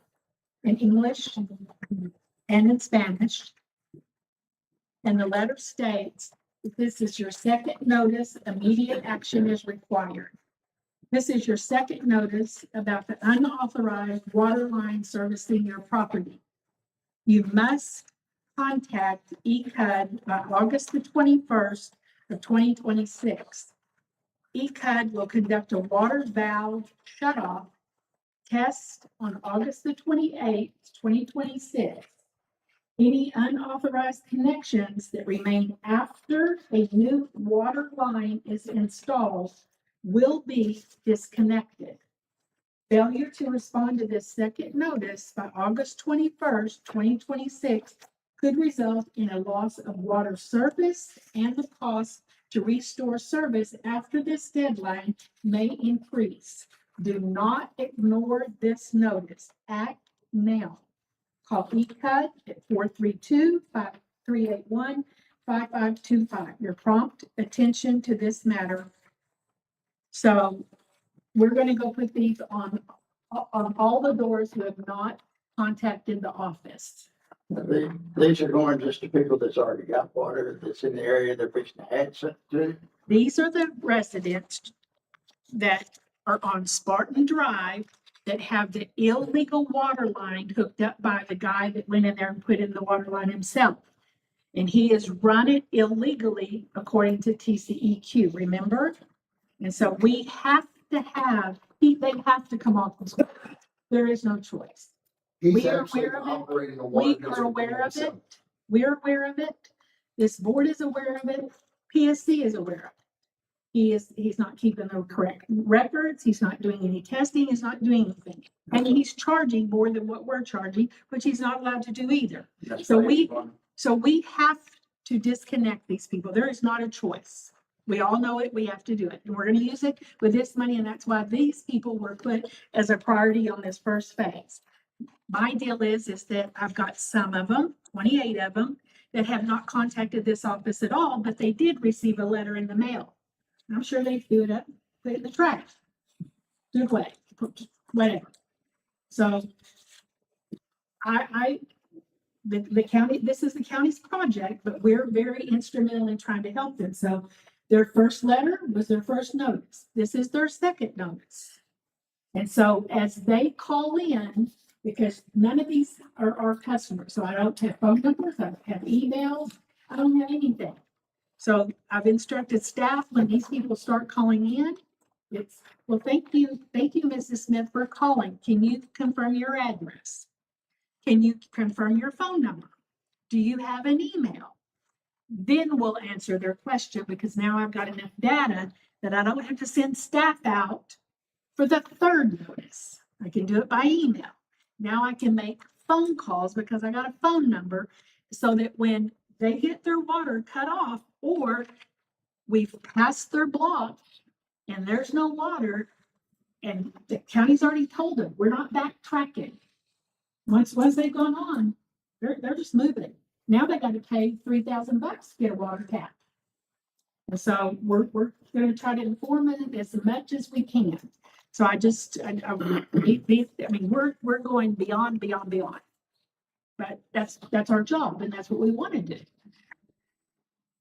G: in English and in Spanish. And the letter states, that this is your second notice, immediate action is required. This is your second notice about the unauthorized water line servicing your property. You must contact ECUD by August the 21st of 2026. ECUD will conduct a water valve shutoff test on August the 28th, 2026. Any unauthorized connections that remain after a new water line is installed will be disconnected. Failure to respond to this second notice by August 21st, 2026 could result in a loss of water service, and the cost to restore service after this deadline may increase. Do not ignore this notice. Act now. Call ECUD at 432-381-5525. Your prompt attention to this matter. So we're going to go put these on all the doors who have not contacted the office.
D: These are going just to people that's already got water, that's in the area they're fixing to add something to.
G: These are the residents that are on Spartan Drive that have the illegal water line hooked up by the guy that went in there and put in the water line himself. And he has run it illegally according to TCEQ, remember? And so we have to have, they have to come off the school. There is no choice.
F: He's
G: We are
F: actually
G: aware of it.
F: operating a water
G: We
F: district
G: are aware of
F: himself.
G: it. We're aware of it. This board is aware of it. PSC is aware of it. He's not keeping the correct records. He's not doing any testing. He's not doing anything. And he's charging more than what we're charging, which he's not allowed to do either.
D: That's
G: So
D: phase one.
G: So we have to disconnect these people. There is not a choice. We all know it. We have to do it. And we're going to use it with this money. And that's why these people were put as a priority on this first phase. My deal is that I've got some of them, 28 of them, that have not contacted this office at all, but they did receive a letter in the mail. I'm sure they threw it up, put it in the trash, threw it away, whatever. So the county, this is the county's project, but we're very instrumental in trying to help them. So their first letter was their first notice. This is their second notice. And so as they call in, because none of these are our customers, so I don't have phone numbers, I don't have emails, I don't have anything. So I've instructed staff when these people start calling in, it's, well, thank you, Mrs. Smith, for calling. Can you confirm your address? Can you confirm your phone number? Do you have an email? Then we'll answer their question, because now I've got enough data that I don't have to send staff out for the third notice. I can do it by email. Now I can make phone calls because I got a phone number, so that when they get their water cut off, or we've passed their block and there's no water, and the county's already told them, we're not backtracking. Once they've gone on, they're just moving. Now they got to pay $3,000 to get a water tap. And so we're going to try to inform it as much as we can. So we're going beyond. But that's our job, and that's what we want to do.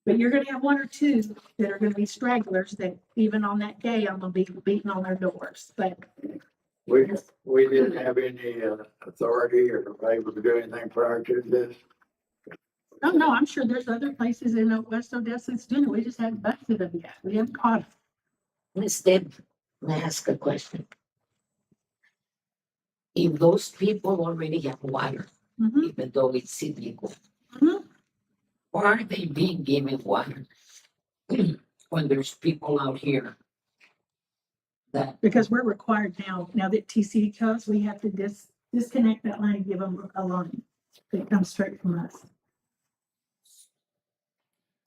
G: But you're going to have one or two that are going to be stragglers that even on that day, I'm going to be beating on their doors. But
D: We didn't have any authority or able to do anything prior to this.
G: oh no, I'm sure there's other places in West Odessa that's doing it. We just haven't busted them yet. We haven't caught them.
H: Ms. Deb, may I ask a question? If those people already have water,
G: Mhm.
H: even though it's illegal,
G: Mhm.
H: Why are they being given water? When there's people out here that,
G: Because we're required now that TCD comes, we have to disconnect that line and give them a line that comes straight from us.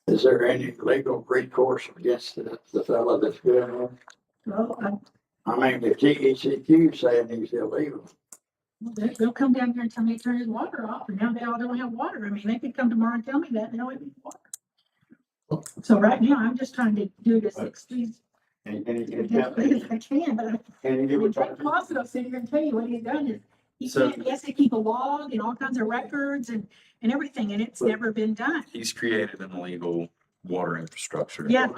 D: Is there any legal recourse against the fellow that's doing it?
G: Well,
D: I mean, if ECUD saying he's illegal,
G: they'll come down here and tell me to turn his water off, and now they all don't have water. I mean, they could come tomorrow and tell me that they don't have any water. So right now, I'm just trying to do this as quickly as I can, but
E: And you
G: I
E: were
G: mean, Jake Clausen will sit here and tell you what he's done is, he
I: So-
G: can't, he has to keep a log and all kinds of records and everything, and it's never been done.
I: He's created an illegal water infrastructure.
G: Yeah.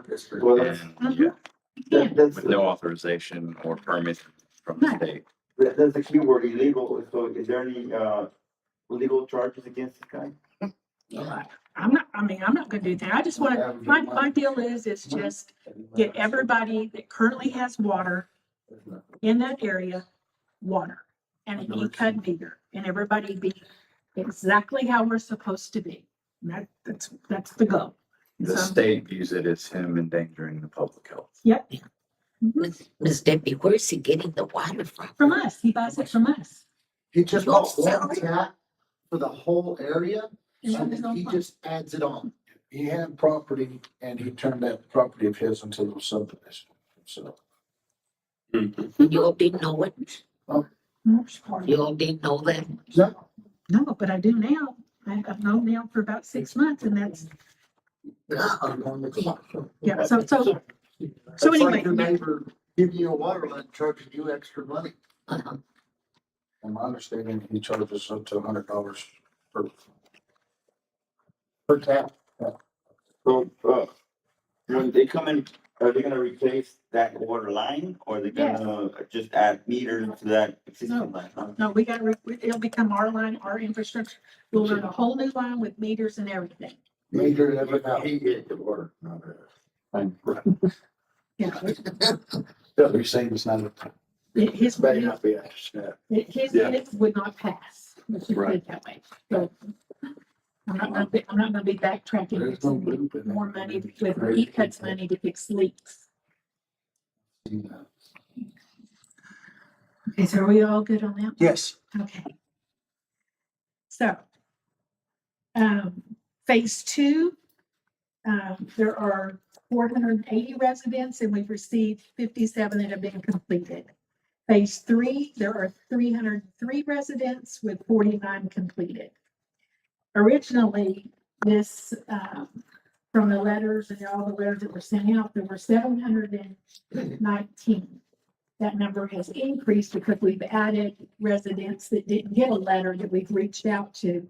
E: Well, that's,
I: And yeah,
G: You can't.
E: that's,
I: with no authorization or permit from the
G: No.
I: state.
E: that's the key word, illegal. So is there any, legal charges against this guy?
G: I'm not gonna do that. I just wanna, my deal is just get everybody that currently has water in that area, water. And an ECUD meter, and everybody be exactly how we're supposed to be. And that's the goal.
I: The
G: So,
I: state views it as him endangering the public health.
G: yep. Mhm.
H: Ms. Debbie, where's he getting the water from?
G: From us, he buys it from us.
A: He just bought one tap for the whole area,
G: And
A: so
G: that is
A: then he
G: on-
A: just adds it on.
F: He had property and he turned that property of his into a subdivision, so.
H: You all didn't know it?
G: Mm-hmm.
H: You all didn't know that?
G: No, but I do now. I've known now for about 6 months, and that's, yeah, so
A: It's like
G: anyway,
A: your
G: yeah.
A: neighbor giving you a water line, charging you extra money.
H: Uh-huh.
F: From my understanding, he charges up to $100
A: Per tap.
E: So, when they come in, are they gonna replace that water line or are they gonna just add meters to that existing line? Huh?
G: No, we gotta, it'll become our line, our infrastructure. We'll run a whole new line with meters and everything.
A: Meter every house.
D: he get the water, not us.
G: Yeah.
F: You're saying it's not a.
G: His,
D: May not be up to snuff.
G: his
I: Yeah.
G: units would not pass. Let's just put it that way. So I'm not gonna be backtracking.
F: There's no loop in there.
G: More money with ECUD's money to fix leaks. Okay, so are we all good on that?
F: Yes.
G: Okay. So, phase 2, there are 480 residents and we've received 57 that have been completed. Phase 3, there are 303 residents with 49 completed. Originally, this, from the letters and all the letters that were sent out, there were 719. That number has increased because we've added residents that didn't get a letter that we've reached out to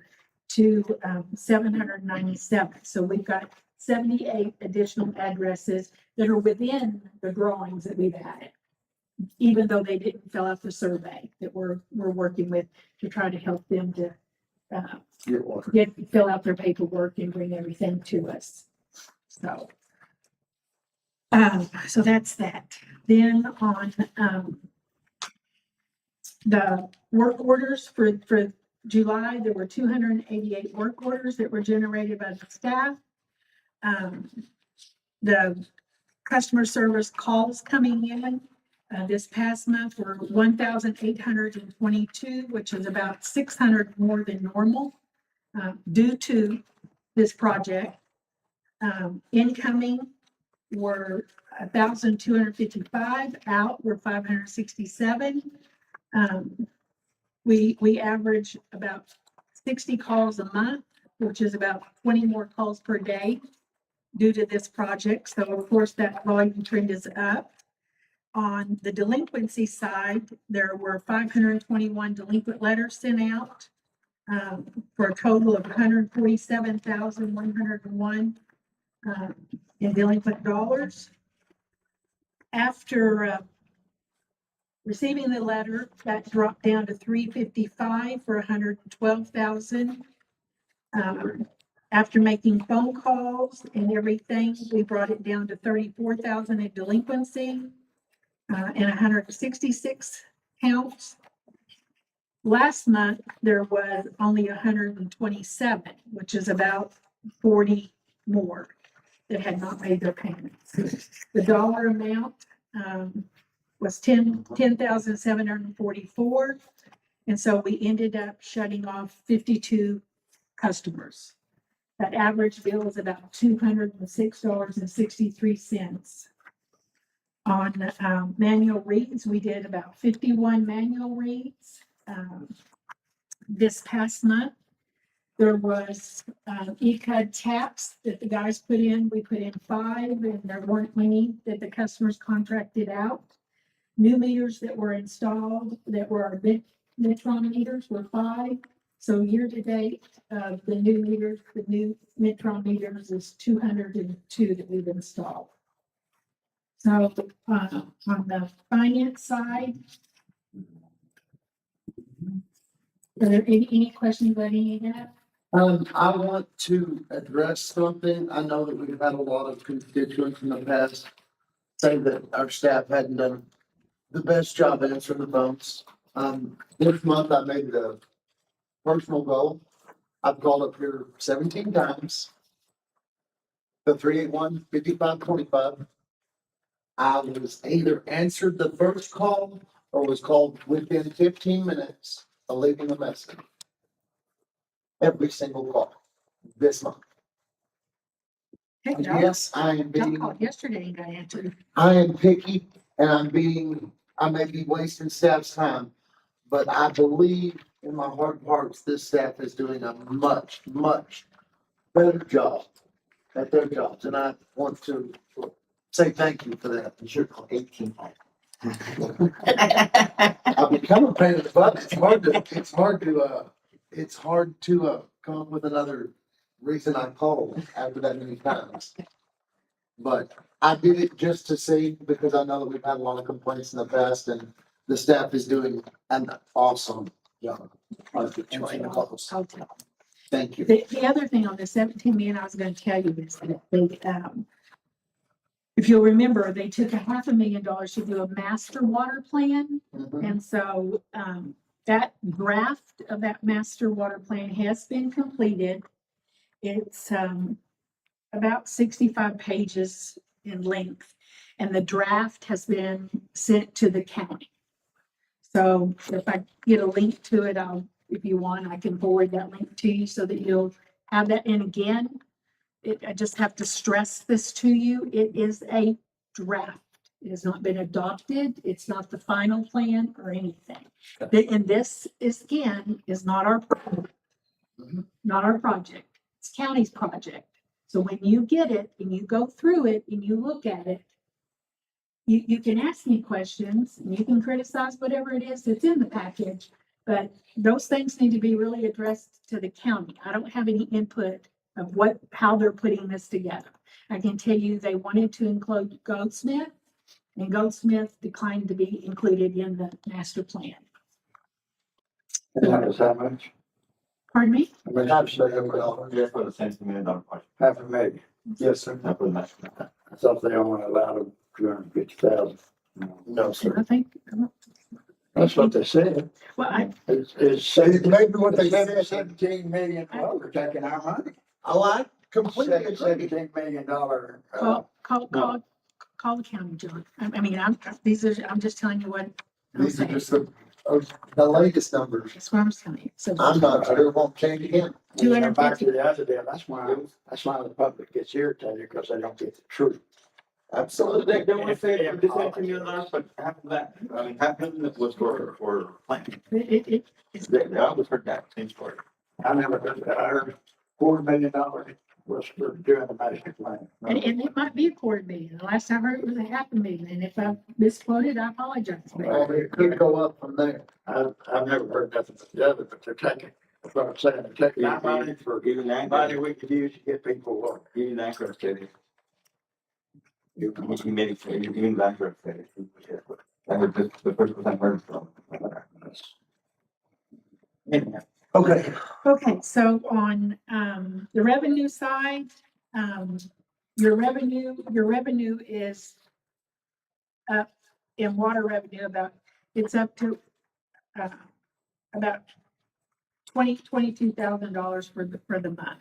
G: 797. So we've got 78 additional addresses that are within the drawings that we've added, even though they didn't fill out the survey that we're working with to try to help them to fill out their paperwork and bring everything to us. So that's that. Then on, the work orders for July, there were 288 work orders that were generated by the staff. The customer service calls coming in, this past month were 1,822, which is about 600 more than normal, due to this project. Incoming were 1,255, out were 567. We average about 60 calls a month, which is about 20 more calls per day due to this project. So of course that volume trend is up. On the delinquency side, there were 521 delinquent letters sent out, for a total of 147,101 in delinquent dollars. After receiving the letter, that dropped down to 355 for 112,000. After making phone calls and everything, we brought it down to 34,000 in delinquency, and 166 counts. Last month, there was only 127, which is about 40 more that had not made their payments. The dollar amount, was 10,744. And so we ended up shutting off 52 customers. That average bill is about $206.63. On manual reads, we did about 51 manual reads. This past month, there was ECUD taps that the guys put in. We put in 5, and there weren't many that the customers contracted out. New meters that were installed that were our Metron meters were 5. So year to date, the new meters, the new Metron meters is 202 that we've installed. So on the finance side, are there any questions about any of that?
A: I want to address something. I know that we've had a lot of constituents in the past say that our staff hadn't done the best job answering the phones. This month I made the personal goal. I've called up here 17 times. The 381-5525. I was either answered the first call or was called within 15 minutes of leaving a message. Every single call this month.
G: Hey,
A: Yes, I am
G: John
A: being,
G: called yesterday and got answered.
A: I am picky and I may be wasting staff's time. But I believe in my heart of hearts, this staff is doing a much, much better job at their jobs. And I want to say thank you for that.
E: You should call 18.
A: I've become a pain in the butt. It's hard to come up with another reason I called after that many times. But I did it just to see, because I know that we've had a lot of complaints in the past and the staff is doing an awesome job.
G: I'll tell.
A: Thank you.
G: The other thing on the 17 million I was going to tell you is that they, if you'll remember, they took $500,000 to do a master water plan.
A: Mhm.
G: And so, that draft of that master water plan has been completed. It's, about 65 pages in length, and the draft has been sent to the county. So if I get a link to it, if you want, I can forward that link to you so that you'll have that. And again, I just have to stress this to you. It is a draft. It has not been adopted. It's not the final plan or anything. And this is, again, is not our project. It's county's project. So when you get it and you go through it and you look at it, you can ask me questions and you can criticize whatever it is that's in the package, but those things need to be really addressed to the county. I don't have any input of how they're putting this together. I can tell you they wanted to include Goldsmith, and Goldsmith declined to be included in the master plan.
D: And that was how much?
G: Pardon me?
D: How much did you say it was?
E: Just for the $17 million project.
D: $500,000.
A: Yes, sir.
E: Not for the next one.
D: I thought they only allowed them 250,000.
A: No, sir.
G: I think,
D: That's what they said.
G: well,
D: It's
A: Maybe what they said.
D: $17 million. Well, they're taking our money.
A: Oh, I completely agree.
D: $17 million.
G: call the county, John. I mean, I'm just telling you what I'm
A: These are
G: saying.
A: just the latest numbers.
G: That's what I'm telling you. So
A: I'm not sure it won't change again.
D: Back to the other deal, that's why the public gets irritated because they don't get the truth.
A: Absolutely.
E: They want to say that this $17 million, but half of that, half of it was for planting. They always heard that same story.
D: I never heard that. I heard $250 million was for doing the master plan.
G: And it might be $250,000. The last time I heard it was $500,000. And if I misquoted, I apologize.
A: Well, it could go up from there.
D: I've never heard nothing but the other, but they're taking, that's what I'm saying, they're taking our money for
E: Even that,
D: money we could use to get people work.
E: even that could have said it. You made it, even that could have said it. That was just the first one I heard from. Anyhow.
A: Okay.
G: Okay, so on the revenue side, your revenue is up in water revenue it's up to about $22,000 for the month.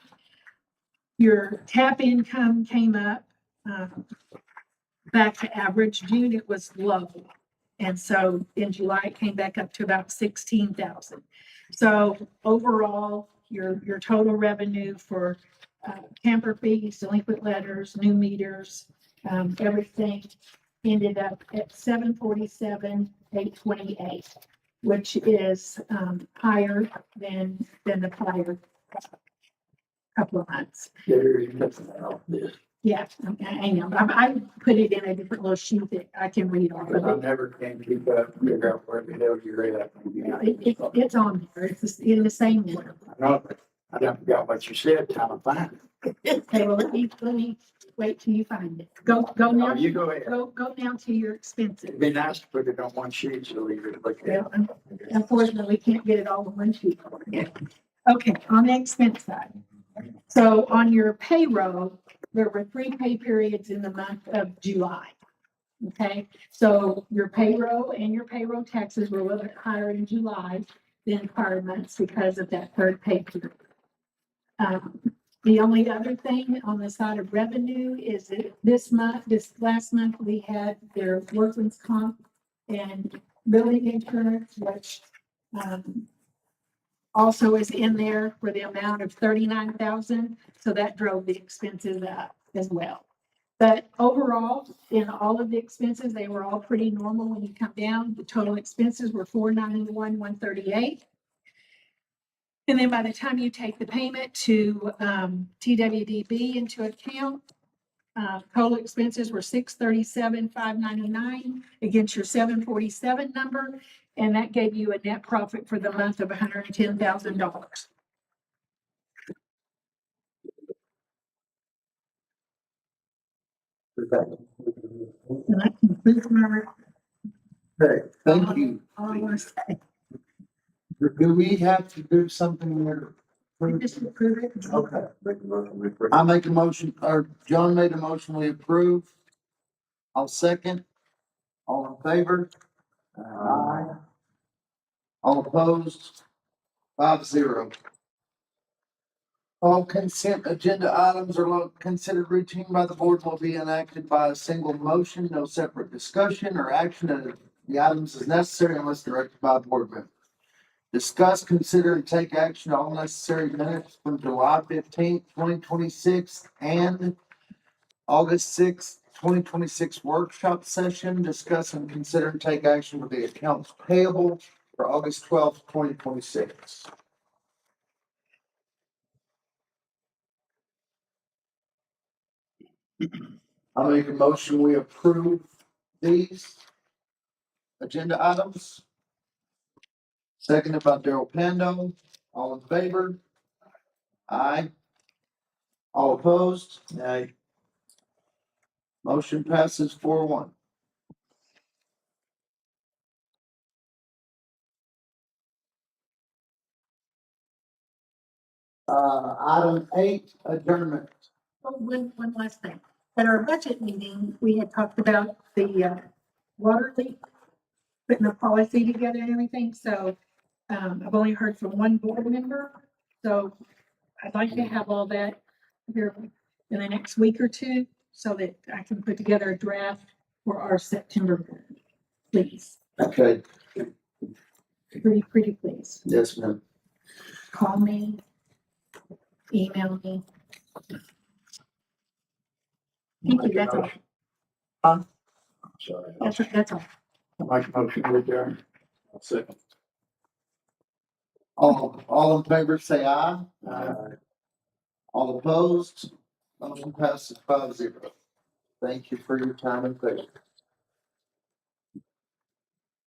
G: Your tap income came up, back to average. June, it was low. And so in July, it came back up to about 16,000. So overall, your total revenue for camper fees, delinquent letters, new meters, everything ended up at 747,828, which is higher than the prior couple of months.
D: There is nothing off this.
G: Yeah, I know. I put it in a different little sheet that I can read off
D: But I
G: of it.
D: never can keep up, figure out where the hell you're at.
G: It's on there. It's in the same order.
D: I know, but I don't forgot what you said, trying to find it.
G: Okay, well, let me wait till you find it. Go now.
D: No, you go ahead.
G: Go down to your expenses.
D: It'd be nice to put it on one sheet so we could look at it.
G: Well, unfortunately, we can't get it all in one sheet. Okay, on the expense side. So on your payroll, there were 3 pay periods in the month of July. Okay, so your payroll and your payroll taxes were a little bit higher in July than prior months because of that 3rd pay period. The only other thing on the side of revenue is that this last month, we had their workman's comp and building insurance, which, also is in there for the amount of 39,000. So that drove the expenses up as well. But overall, in all of the expenses, they were all pretty normal when you come down. The total expenses were 491,138. And then by the time you take the payment to TWDB into account, total expenses were 637,599 against your 747 number. And that gave you a net profit for the month of $110,000. And that concludes my
A: Okay, thank you.
G: all I want to say.
A: Do we have to do something there?
G: We just approve it.
A: Okay. I make a motion, or John made a motion, we approve. I'll second. All in favor? Aye. All opposed? 5-0. All consent agenda items are considered routine by the board will be enacted by a single motion, no separate discussion or action of the items is necessary unless directed by a board member. Discuss, consider, and take action on all necessary minutes from July 15th, 2026 and August 6th, 2026 workshop session. Discuss and consider and take action with the accounts payable for August 12th, 2026. I make a motion, we approve these agenda items. Seconded by Daryl Pando. All in favor? Aye. All opposed? Aye. Motion passes 4-1. Item 8, adjournment.
G: Oh, one last thing. At our budget meeting, we had talked about the water leak, putting a policy together and everything. So I've only heard from one board member. So I'd like to have all that here in the next week or two so that I can put together a draft for our September board. Please,
A: Okay,
G: pretty please.
A: yes, ma'am.
G: Call me, email me. Thank you, that's all.
D: Sorry.
G: That's all.
D: I make a motion to adjourn.
C: Second.
A: All in favor, say aye.
D: Aye.
A: All opposed? Motion passes 5-0. Thank you for your time and patience.